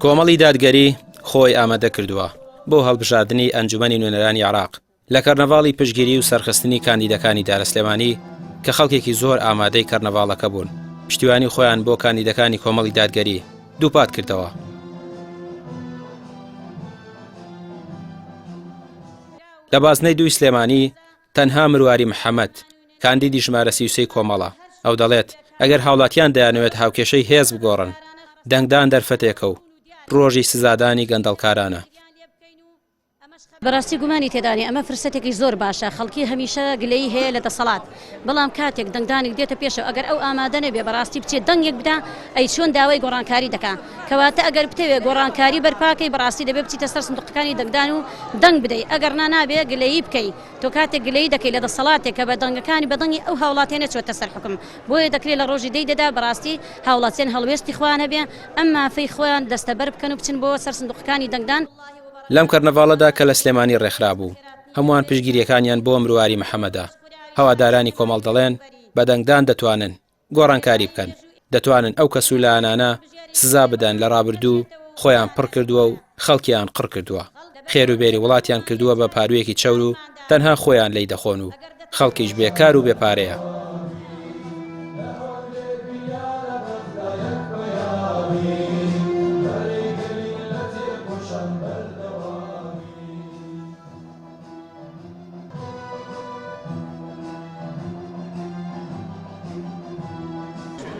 کۆمەڵی دادگەری خۆی ئامادە کردووە بۆ هەڵبژاردننی ئەنجومەنی نوێنەرانی عێراق لە کەرنەڤاڵی پشتگیری و سەرخستنی کاندیدەکانی دارەسلێمانی کە خەڵکێکی زۆر ئامادەی کەرنەڤاڵەکە بوون. پشتیوانی خۆیان بۆ کاندیدەکانی کۆمەڵی دادگەری دووپات کردەوە. لە بازنەی دووی سلێمانی تەنها مرواری محەممەد کاندیدی ژمارە 33 کۆمەڵە. ئەو دەڵێت ئەگەر هاوڵاتیان دەیانەوێت هاوکێشەی هێز بگۆڕن دەنگدان دەرفەتێکە و ڕۆژی سزادانی گەندەڵکارانە. بەڕاستی گومانی تێدانی ئەمە فرسەتێکی زۆر باشە. خەڵکی هەمیشە گلەی هەیە لە دەسەڵات، بەڵام کاتێک دەنگدانێک دێتە پێشەوە ئەگەر ئەو ئامادە نەبێ بەڕاستی بچێت دەنگێک بدا ئەی چۆن داوای گۆڕانکاری دەکا. کەواتە ئەگەر بتەوێت گۆڕانکاری بەرپاکەی بەڕاستی دەبێت بچیتە سەر سندوقەکانی دەنگدان و دەنگ بدەیت. ئەگەر نابێ گلەیی بکەیت تۆ کاتێک گلەیی دەکەی لە دەسەڵاتێک کە بە دەنگەکانی بە دەنگی ئەو هاوڵاتیان نەچۆتە سەر حکم. بۆیە دەکرێت لە ڕۆژی دەیدەدا بەڕاستی هاوڵاتیان هەڵوێستی خۆیان هەبێ ئەمما فەی خۆیان دەستەبەر بکەن و بچن بۆ سەر سندوقەکانی دەنگدان. لەم کەرنەڤاڵەدا کە لە سلێمانی ڕێکخرا بوو هەمووان پشتگیریەکانیان بۆ مرواری محەممەدا. هەوادارانی کۆمەڵ دەڵێن بە دەنگدان دەتوانن گۆڕانکاری بکەن، دەتوانن ئەو کەسولانانە سزا بدەن لە ڕابردوو خۆیان پڕ کردووە و خەڵکیان قڕ کردووە. خێروبێری وڵاتیان کردووە بە پارویەکی چەور و تەنها خۆیان لی دەخۆن و خەڵکیش بێکار و بێپارەیە.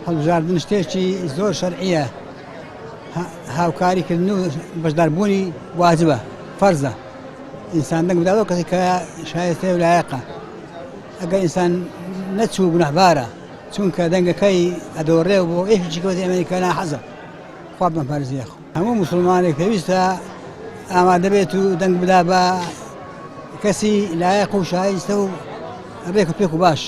هەڵبژاردن شتێکی زۆر شەرعیە. هاوکاریکردن و بەشداربوونی واجبە، فەرزە. ئینسان دەنگ بداتەوە کەسی کە شایستەی و لایەقە. ئەگەر ئینسان نەچوو گونەحبارە چونکە دەنگەکەی ئەدۆڕێ و بۆ ئێشی کەوتی ئەمریکا ناحەزە خوا بەفەرزیە. هەموو مسلمانێک پێویستە ئامادە بێت و دەنگ بدا بە کەسی لایەق و شایستە و ڕێک و پێک و باش.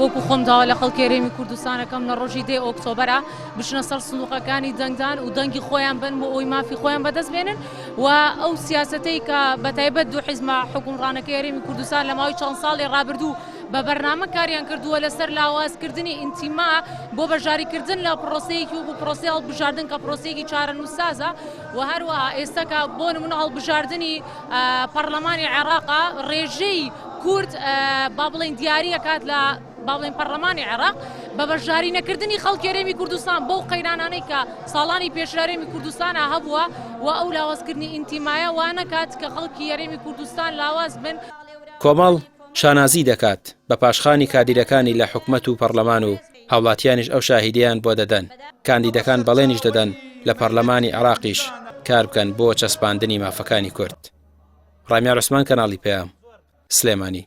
وەکو خۆمداوە لە خەڵکی هەرێمی کوردستانەکەم لە ڕۆژی 10 ئۆکتۆبەرە بچنە سەر سندوقەکانی دەنگدان و دەنگی خۆیان بن بۆ ئەوی مافی خۆیان بەدەست بێنن و ئەو سیاسەتەی کە بەتایبەت دوو حیزمە حکومڕانەکەی هەرێمی کوردستان لە ماوەی چەند ساڵی ڕابردوو بە بەرنامە کاریان کردووە لەسەر لاوازکردنی ئینتیما بۆ بەژاریکردن لە پرۆسەیەکی و بۆ پرۆسەی هەڵبژاردن کە پرۆسەیەکی چارەنووسسازە و هەروەها ئێستا کە بۆ نمونە هەڵبژاردننی پەرلەمانی عێراقا ڕێژەی کورد با بڵێن دیاریە کات لە با بڵێن پەرلەمانی عێراق بە بەشداری نەکردنی خەڵکی هەرێمی کوردستان بەو قەیرانانەی کە ساڵانی پێش هەرێمی کوردستانە هەبووە و ئەو لاوازکردنی ئینتیمایە وانە کات کە خەڵکی هەرێمی کوردستان لاواز بن. کۆمەڵ شانازی دەکات بە پاشخانی کادیرەکانی لە حکومەت و پەرلەمان و هاوڵاتیانیش ئەو شاهیدیان بۆ دەدەن. کاندیدەکان بەڵێنیش دەدەن لە پەرلەمانی عێراقیش کار بکەن بۆ چەسپاندنی مافەکانی کورد. ڕامیار عوسمان، کەناڵی پێام، سلێمانی.